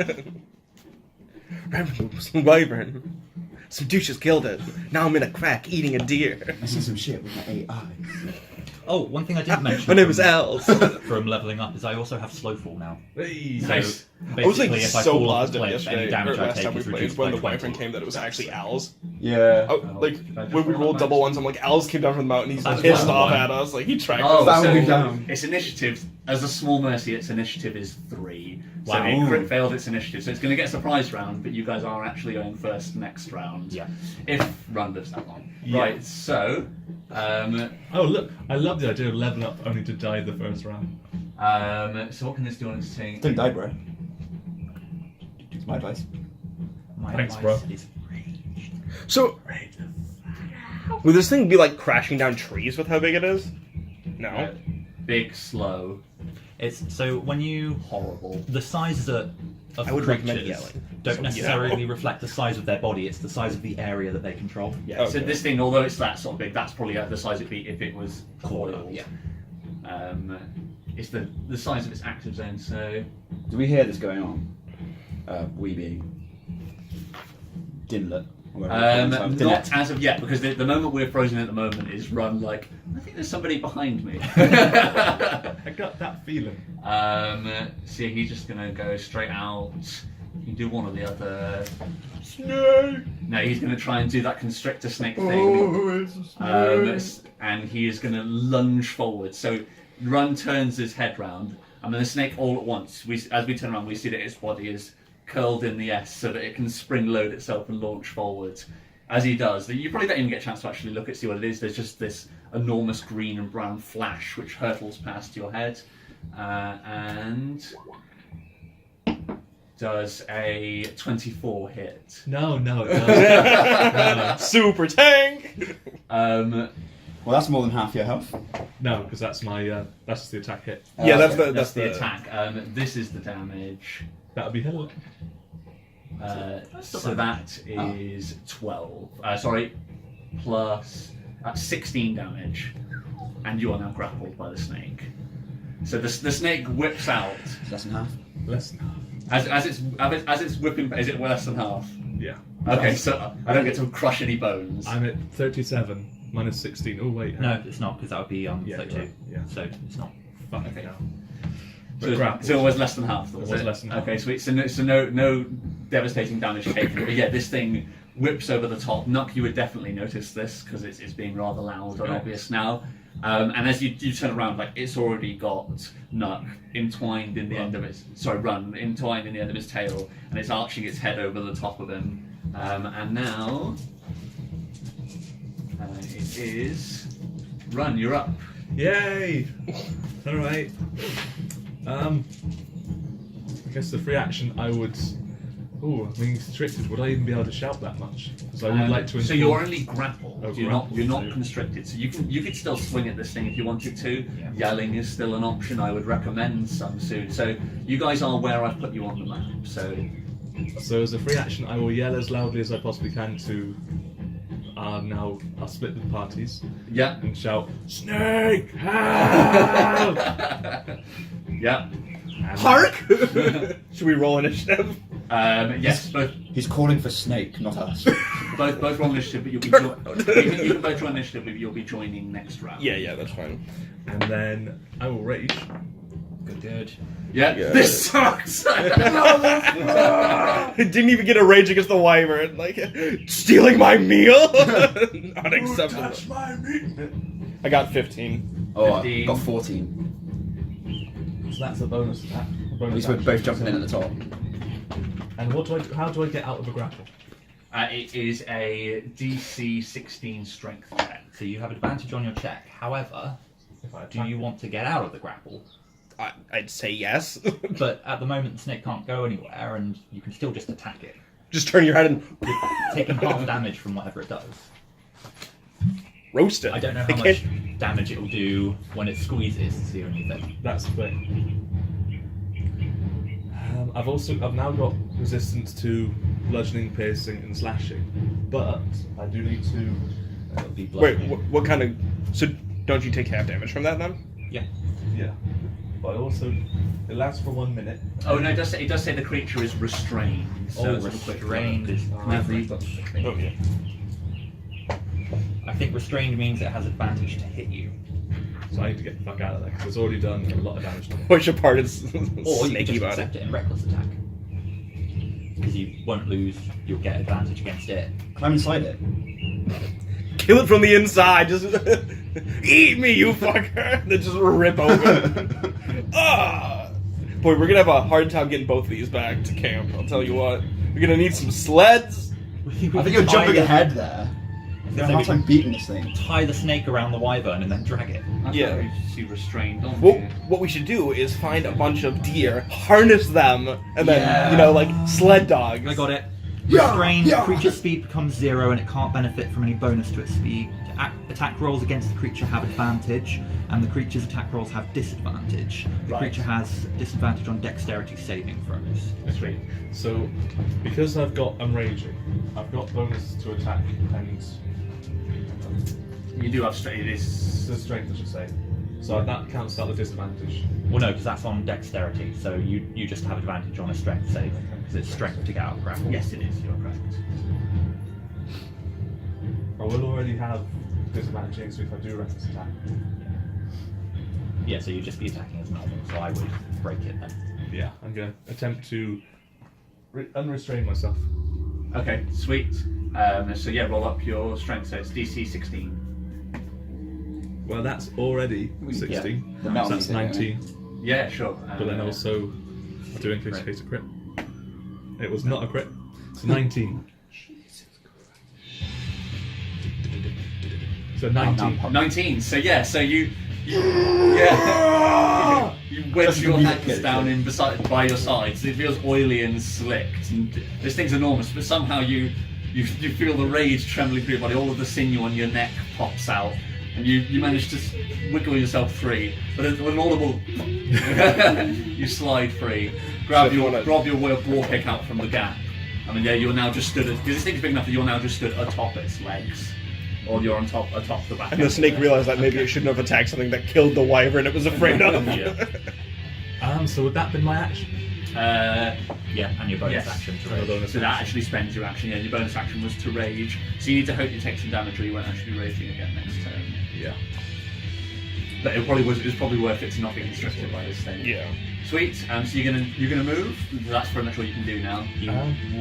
Some wyvern. Some douches killed it. Now I'm in a crack eating a deer. I see some shit with my 8 eyes. Oh, one thing I didn't mention. My name is from- Els. From leveling up is I also have slow fall now. Hey. So Nice. I was like basically, if I so fall off positive the cliff, yesterday, any or damage I last take time we is played, reduced when by the 20. wyvern came that it was actually owls. Yeah. Like when we rolled double ones, I'm like, owls came down from the mountain. He's That's pissed one. off at us. Like he tracked Oh, us. Bounding so down. its initiative, as a small mercy, its initiative is 3. So Wow. it crit failed its initiative. So it's going to get a surprise round, but you guys are actually going first next round. Yeah. If run lives that long. Yeah. Right, so. Oh look, I love the idea of leveling up only to die the first round. So what can this do on its thing? Don't die, bro. It's my advice. My Thanks, advice bro. is So, would this thing be like crashing down trees with how big it is? No. Big, slow, It's so when you horrible. the sizes of I would recommend creatures yelling. don't So necessarily yell. reflect the size of their body. It's the size of the area that they control. Yeah, so Okay. this thing, although it's that sort of big, that's probably the size it'd be if it was coiled. Yeah. It's the size of its active zone, so. Do we hear this going on? We being Dinlet. or whatever we call ourselves. Not Dinlet. as of yet, because the moment we're frozen at the moment is run like, I think there's somebody behind me. I got that feeling. So he's just going to go straight out. You can do one or the other. Snake. No, he's going to try and do that constrictor snake thing. And he is going to lunge forward. So Run turns his head round, and then the snake all at once, as we turn around, we see that its body is curled in the S so that it can spring load itself and launch forward. As he does, you probably don't even get a chance to actually look at see what it is. There's just this enormous green and brown flash which hurtles past your head, and does a 24 hit. No, it doesn't. Super tank. Well, that's more than half your health. No, because that's my that's the attack hit. Yeah, that's okay. the That's the attack. This is the damage. That would be hell. So that is 12. Sorry, plus 16 damage, and you are now grappled by the snake. So the snake whips out It's less than half. Less than half. as it's whipping. Is it less than half? Yeah. Okay, so I don't get to crush any bones. I'm at 37 minus 16. Oh wait. No, it's not because that would be Yeah, 32. you're right, yeah. So it's not. Fuck Okay. now. So, But grappled. so it was less than half. Was It was it? less than half. Okay, sweet. So no devastating damage taken. But yeah, this thing whips over the top. Nuck, you would definitely notice this because it's being rather loud and Right. obvious now. And as you turn around, like it's already got Nuck entwined in the end of its Run entwined in the end of his tail, and it's arching its head over the top of him. And now it is Run. You're up. Yay! All right. I guess the free action I would. Oh, I mean, constricted. Would I even be able to shout that much? Because I would like to. So inform- you're only grappled. Oh, you're grappled, not so- constricted. So you could still swing at this thing if you wanted to. Yeah. Yelling is still an option. I would recommend some soon. So you guys are where I've put you on the map. So as a free action, I will yell as loudly as I possibly can to. Now I'll split the parties yeah, and shout, "Snake! Help!" yeah. And- Hark. Should we roll initiative? Yes, both He's calling for Snake, not us. both roll initiative, but you'll be you can both roll initiative, but you'll be joining next round. Yeah, that's fine. And then I will rage. Good. Yeah. Yeah. This sucks. Didn't even get a rage against the wyvern. Like stealing my meal. Unacceptable. I got 15. Oh, I 15. got 14. So that's a bonus attack. A At bonus least we're action. both jumping in at the top. And what do I? How do I get out of a grapple? It is a DC 16 strength check. So you have advantage on your check. However, If I do you want to get out of the grapple? I'd say yes. But at the moment, the snake can't go anywhere, and you can still just attack it. Just turn your head and You're taking half damage from whatever it does. roast it. I don't know It how can't- much damage it will do when it squeezes. Is the only thing. That's the thing. I've now got resistance to bludgeoning, piercing, and slashing, but I do need to. It'll be Wait, bludgeoning. what kind of? So don't you take half damage from that then? Yeah. Yeah, but I also it lasts for 1 minute. Oh no, it does say the creature is restrained. So Oh, it's a quick restrained is Matthew. different. Oh yeah. I think restrained means it has advantage to hit you. So I need to get the fuck out of there because it's already done a lot of damage to me. Which part is Or you snaky can just about accept it? it in reckless attack. Because you won't lose, you'll get advantage against it. Climb inside it. Kill it from the inside. Just eat me, you fucker. Then just rip open. Ah! Boy, we're gonna have a hard time getting both of these back to camp. I'll tell you what. We're gonna need some sleds. I think you're jumping ahead there. You're So hard time beating this thing. tie the snake around the wyvern and then drag it. Yeah. You restrained on Well, here. what we should do is find a bunch of deer, harness them, and then, Yeah. you know, like sled dogs. I got it. Yeah, Restrained, yeah. creature's speed becomes 0 and it can't benefit from any bonus to its speed. Attack rolls against the creature have advantage, and the creature's attack rolls have disadvantage. The Right. creature has disadvantage on dexterity saving throws. Sweet. So, because I'm raging, I've got bonus to attack and You do have straight. It is. the strength, I should say. So that counts out the disadvantage. Well, no, because that's on dexterity, so you just have advantage on a strength save, because it's strength to get out of grapple. Yes, it is. You're correct. I will already have disadvantage against me if I do reckless attack. Yeah, so you'd just be attacking as normal, so I would break it then. Yeah, I'm going to attempt to unrestrain myself. Okay, sweet. So yeah, roll up your strength. So it's DC 16. Well, that's already 16. The So metal that's meter, 19. Yeah, sure. But then also, I do increase case a crit. It was not a crit. It's 19. So 19. 19. So yeah, so you yeah. You wedge Just your the hands music, down yeah. by your sides. It feels oily and slicked, and this thing's enormous. But somehow you feel the rage trembling through your body. All of the sinew on your neck pops out, and you manage to wiggle yourself free. But with an audible, you slide free. Grab your war pick out from the gap. I mean, yeah, you're now just stood. Because this thing's big enough that you're now just stood atop its legs, or you're atop the back. And the snake realized that maybe it shouldn't have attacked something that killed the wyvern it was afraid of. Yeah. So would that be my action? Yeah, and your bonus Yes. action to So my rage. bonus So that action. actually spends your action. Yeah, your bonus action was to rage. So you need to hope you take some damage, or you won't actually be raging again next turn. Yeah. But it was probably worth it to not get distracted by this thing. Yeah. Sweet. So you're gonna move. That's pretty much all you can do now.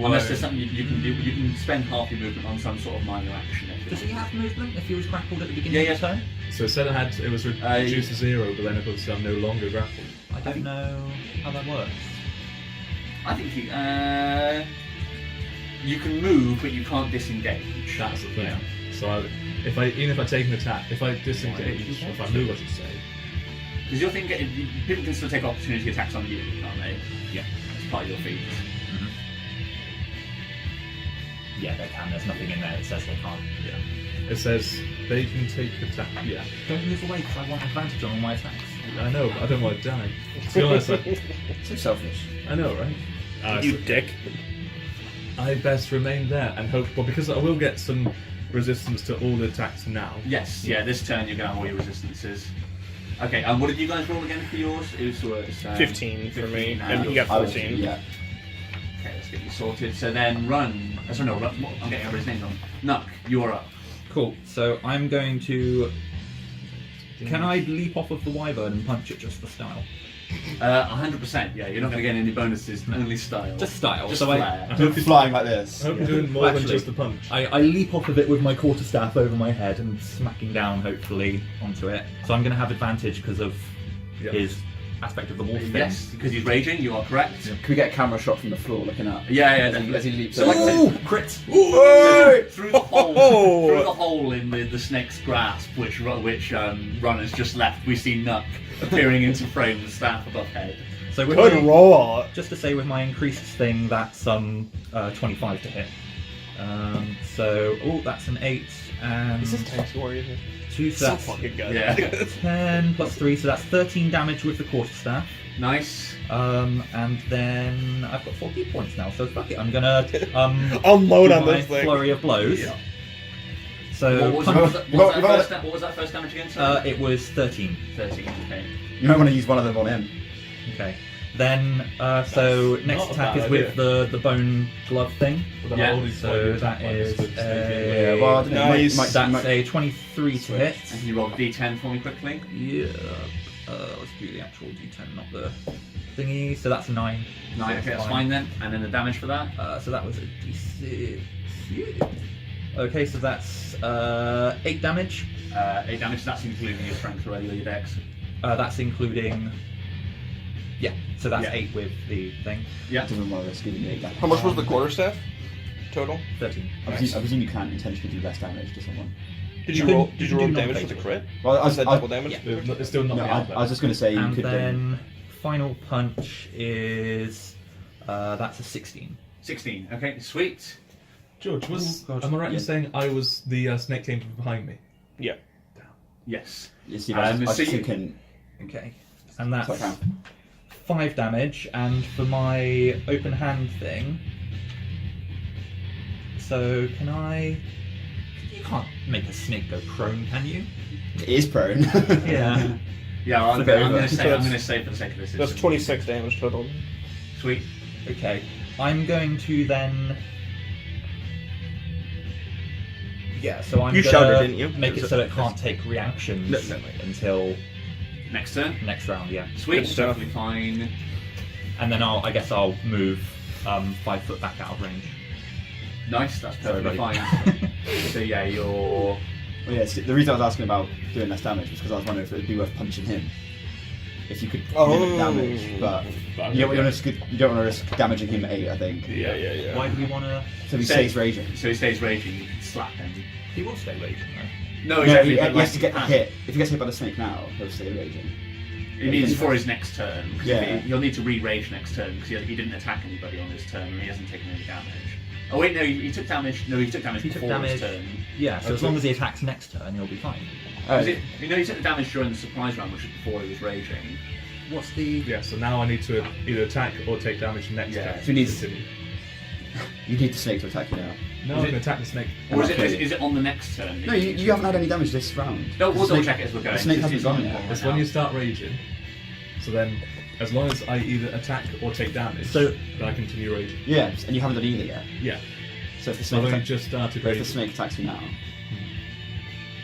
Unless there's something you can do, you can spend half your movement on some sort of minor action. Does he have movement if he was grappled at the beginning Yeah, of the turn? So it said it was reduced to 0, but then of course I'm no longer grappled. I don't know how that works. I think you can move, but you can't disengage. That's the thing. So even if I take an attack, if I disengage, or if I move, I should say. Because your thing, people can still take opportunity attacks on you, can't they? Yeah. As part of your feat. Yeah, they can. There's nothing in there that says they can't. Yeah. It says they can take attack. Yeah. Don't move away because I want advantage on all my attacks. I know, but I don't want to die. To be honest, So selfish. I know, right? You So dick. I best remain there and hope. Well, because I will get some resistance to all the attacks now. Yes, yeah, this turn you're going to have all your resistances. Okay, and what did you guys roll again for yours? It was 15 for me, now. and he got I was, 14. yeah. Okay, let's get you sorted. So then run. Sorry, no, run. I'm getting everybody's names on. Nuck, you are up. Cool. So I'm going to. Can I leap off of the wyvern and punch it just for style? 100%, yeah, you're not going to get any bonuses, only style. Just style. Just so flair. I Do hope, it flying like this. I hope you're doing more Well, than actually, just the punch. I leap off of it with my quarterstaff over my head and smacking down, hopefully, onto it. So I'm going to have advantage because of Yep. his aspect of the wolf thing. Yes, because he's raging, you are correct. Can we get a camera shot from the floor looking up? Yeah, As he leaps. Ooh, crit! Through the hole, Oh! through the hole in the snake's grasp, which Runner's just left, we see Nuck appearing into frame, the staff above head. So with Good my, roll. just to say, with my increased thing, that's 25 to hit. So that's an 8 and This is Tanks Warrior. 2, so So that's fucking good. Yeah. 10 plus 3, so that's 13 damage with the quarterstaff. Nice. And then I've got 4 key points now, so fuck it, I'm gonna Unload do on my this thing. flurry of blows. Yeah. So What was that first damage again? Sorry? it was 13. 13, okay. You might want to use one of them on him. Okay. Then, so next Not a attack bad is with the bone glove thing. Well, then Yeah, I'll only so play the that attack like this is with a- Yeah, well, I don't know. Nice. That's a 23 to hit. And can you roll the d10 for me quickly? Yeah. Let's do the actual d10, not the thingy. So that's 9. 9, okay, that's fine then. And then the damage for that? So that was a d6. Okay, so that's 8 damage. 8 damage, that's including your strength or your dex. That's including. Yeah, so that's Yeah. 8 with the thing. Yeah. Doesn't worry, it's giving you How much was the quarterstaff total? 13. I presume you can't intentionally do less damage to someone. Did you You roll? can- Did you you roll can do damage for the non-fatal. crit? Well, I Is that double damage? Yeah. It's still not No, the I was just going to say you And could. then final punch is that's a 16. 16, okay, sweet. George, was Oh, God. am I right in Yeah. saying I was the snake came from behind me? Yeah. Yes. You see, I was so you- thinking. Okay, and that's Quite count. 5 damage. And for my open hand thing, so can I? You can't make a snake go prone, can you? It is prone. Yeah. Yeah, I'm Flip it going over. to say for the sake of this. That's 26 damage total. Sweet. Okay, I'm going to then. Yeah, so I'm You gonna shouted, didn't you? make it so it can't take reactions No. until Next turn. next round. Yeah, Sweet, Good stuff. perfectly fine. and then I guess I'll move 5 foot back out of range. Nice, that's perfectly Sorry, fine. So yeah, you're... Well, yeah, the reason I was asking about doing less damage was because I was wondering if it would be worth punching him. If you could limit damage, but you don't want to risk damaging him at 8, I think. Yeah. Why do we want to? So he Say- stays raging. So he stays raging, you can slap him. He will stay raging though. No, No, exactly, he but has to get like, hit. If he gets hit by the snake now, he'll stay raging. It means for his next turn. 'Cause Yeah. He'll need to re-rage next turn because he didn't attack anybody on his turn and he hasn't taken any damage. Oh wait, no, he took damage. No, he took damage He took before his damage. turn. Yeah, so as long as he attacks next turn, he'll be fine. Was it, you know, he took the damage during the surprise round, which was before he was raging. What's the? Yeah, so now I need to either attack or take damage next Yeah. turn. So he needs- Continue. You need the snake to attack you now. No, Is I'm it- going to attack the snake. Or is it, Okay. is it on the next turn? No, you haven't had any damage this round. No, we'll The double snake- check it as we're going. The snake It's- hasn't it's gone on yet. right It's now. when you start raging. So then, as long as I either attack or take damage, So- then I continue raging. Yeah, and you haven't done either yet. Yeah. So if the I've snake, only attack- just started but if raging. the snake attacks you now,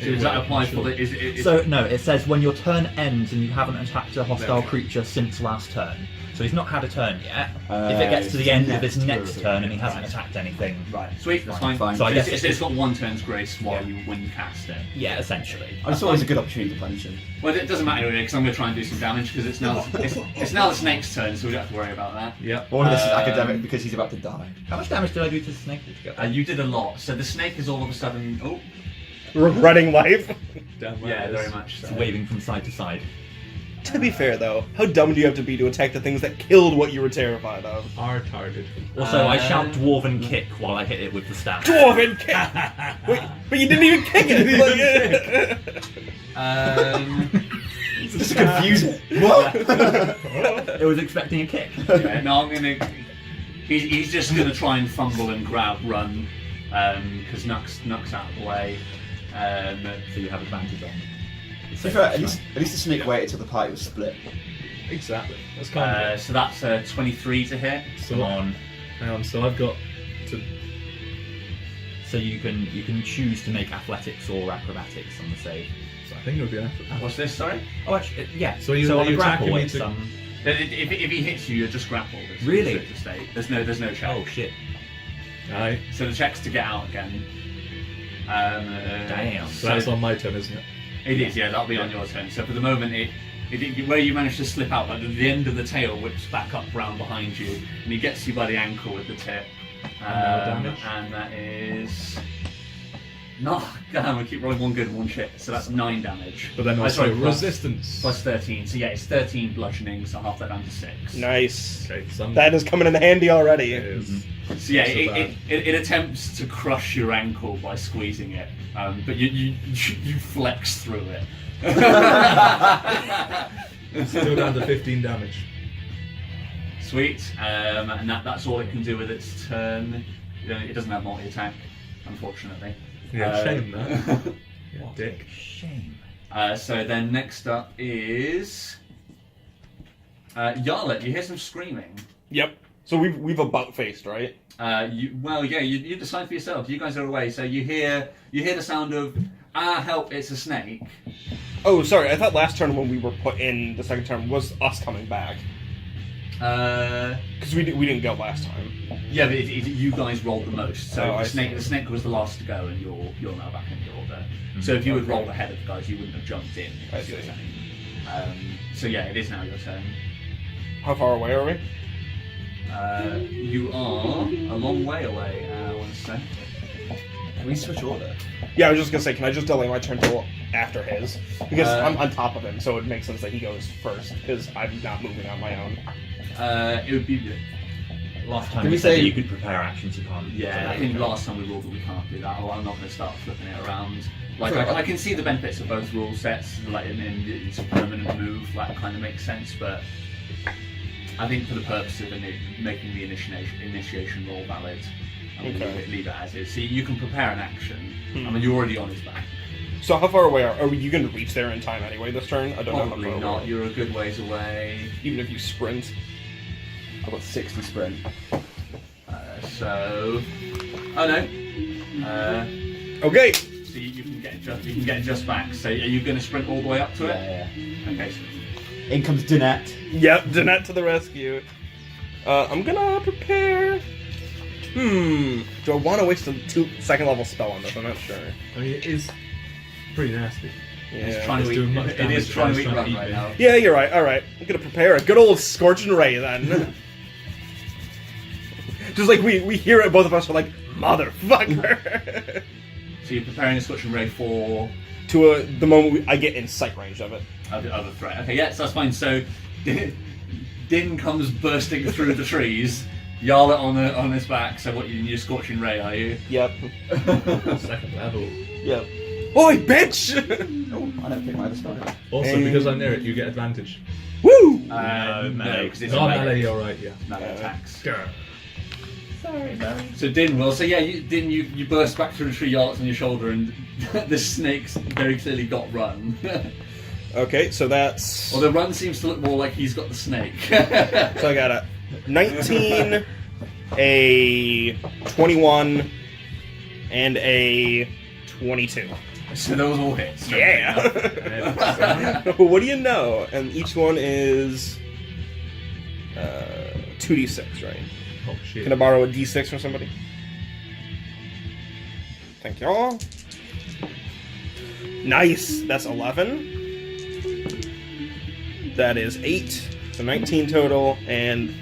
So does that apply for the... Is So no, it says when your turn ends and you haven't attacked a hostile Okay. creature since last turn. So he's not had a turn yet. If it Uh, gets to the end of his next next turn. turn and he hasn't Right. attacked anything, Right, sweet, that's fine. Fine. So I guess it's got 1 turn's grace while Yeah. when you cast it. yeah, essentially. I just thought it was a good opportunity to punish him. Well, it doesn't matter really, because I'm going to try and do some damage, because it's now the snake's turn, so we don't have to worry about that. Yep. All of this is academic because he's about to die. How much damage did I do to the snake altogether? You did a lot, so the snake is all of a sudden... Oh, Regretting life. Damn right yeah, it is. very much so. It's waving from side to side. To be fair, though, how dumb do you have to be to attack the things that killed what you were terrified of? Are targeted. Also, I shout dwarven kick while I hit it with the staff. Dwarven kick! Wait, but you didn't even kick it! It's just confusing. What? It was expecting a kick. Yeah, no, I'm going to... He's just going to try and fumble and grab run, because Nuck's out of the way. So you have advantage on. To be fair, at least the snake waited till the party was split. Exactly. That's kind of So that's 23 to hit. Come on. Hang on, so I've got to. So you can choose to make athletics or acrobatics on the save. So I think it would be an effort. What's this, sorry? Oh, actually, yeah. So you- on you a grapple, attacking me it's to- If he hits you, you're just grappled. It's Really? restricted state. There's no check. Oh shit! Aye. So the check's to get out again. Damn. So that's on my turn, isn't it? It is, yeah, that'll be on your turn. So for the moment, where you manage to slip out, like the end of the tail whips back up round behind you, and he gets you by the ankle with the tip. now damage? And that is... No, damn, I keep rolling one good and one shit. So that's 9 damage. But then Oh, also sorry, resistance. plus 13. So yeah, it's 13 bludgeoning, so half that down to 6. Nice. Okay, some. That is coming in handy already. It is. So yeah, Not so bad. it attempts to crush your ankle by squeezing it, but you flex through it. Still down to 15 damage. Sweet, and that's all it can do with its turn. It doesn't have multi-attack, unfortunately. Yeah, shame that. Yeah, What dick. a shame. So then next up is Yarlet, you hear some screaming. Yep. So we've about faced, right? You decide for yourself. You guys are away, so you hear the sound of help! It's a snake. Oh, sorry. I thought last turn when we were put in the second turn was us coming back. Because we didn't go last time. Yeah, but you guys rolled the most. So Oh, the snake was the last to go, and you're now back in the order. So if you had rolled ahead of the guys, you wouldn't have jumped in. I see. So yeah, it is now your turn. How far away are we? You are a long way away. I want to say. Can we switch order? Yeah, I was just gonna say, can I just delay my turn till after his? Because I'm on top of him, so it makes sense that he goes first, because I'm not moving on my own. It would be. Last time Can we we said say- that you could prepare actions, you can't. Yeah, I think last time we ruled that we can't do that. Oh, I'm not going to start flipping it around. Like, I can see the benefits of both rule sets, like, and it's a permanent move, that kind of makes sense, but I think for the purpose of making the initiation roll valid, I'm going to leave it as is. See, you can prepare an action. I mean, you're already on his back. So how far away are you going to reach there in time anyway this turn? I don't know Probably how far not. away. You're a good ways away. Even if you sprint. I've got 60 sprint. So, oh no. Okay. So you can get just back. So are you going to sprint all the way up to it? Yeah. Okay. So In comes Dinette. Yep, Danette to the rescue. I'm gonna prepare. Do I want to waste a second level spell on this? I'm not sure. I mean, it is pretty nasty. it's Yeah. trying to it's doing much eat. It damage is trying to and eat it's trying run to eat right me. now. Yeah, you're right. All right, I'm gonna prepare a good old scorching ray then. Just like we hear it, both of us are like, motherfucker. So you're preparing a scorching ray for To the moment I get in sight range of it. other threat. Okay, yes, that's fine. So Din comes bursting through the trees. Yarlet on his back. So what? You're scorching ray, are you? Yep. Second level. Yep. Oi, bitch! Oh, I don't think my other spell. Also, because I'm near it, you get advantage. Woo! No, melee. because it's Not melee. melee, you're right, yeah. Melee attacks. Grr. So Din will. So yeah, you burst back through the tree. Yarlet's on your shoulder, and the snake's very clearly got run. Okay, so that's. Well, the run seems to look more like he's got the snake. So I got a 19, a 21, and a 22. So those all hits. Yeah! What do you know? And each one is 2d6, right? Oh shit. Can I borrow a d6 from somebody? Thank y'all. Nice! That's 11. That is 8. So 19 total, and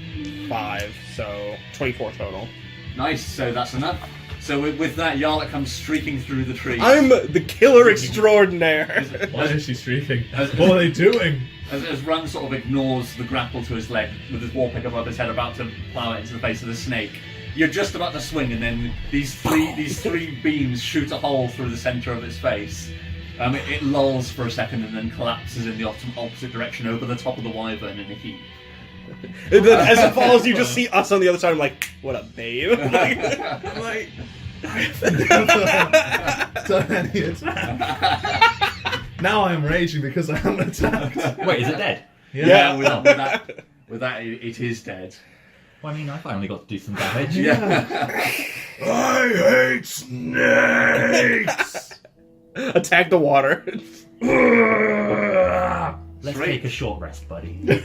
5. So 24 total. Nice. So that's enough. So with that, Yarlet comes streaking through the trees. I'm the killer extraordinaire! Why is she shrieking? What are they doing? As Run sort of ignores the grapple to his leg with his war pick above his head, about to plough it into the face of the snake. You're just about to swing, and then these three beams shoot a hole through the center of its face. It lulls for a second and then collapses in the opposite direction over the top of the wyvern in a heap. And then as it falls, you just see us on the other side. I'm like, what up, babe? I'm like, Done any attack. Now I'm raging because I am attacked. Wait, is it dead? Yeah. With that, it is dead. Well, I mean, I finally got to do some damage. Yeah. I hate snakes. attack the water. Let's Sweet. take a short rest, buddy.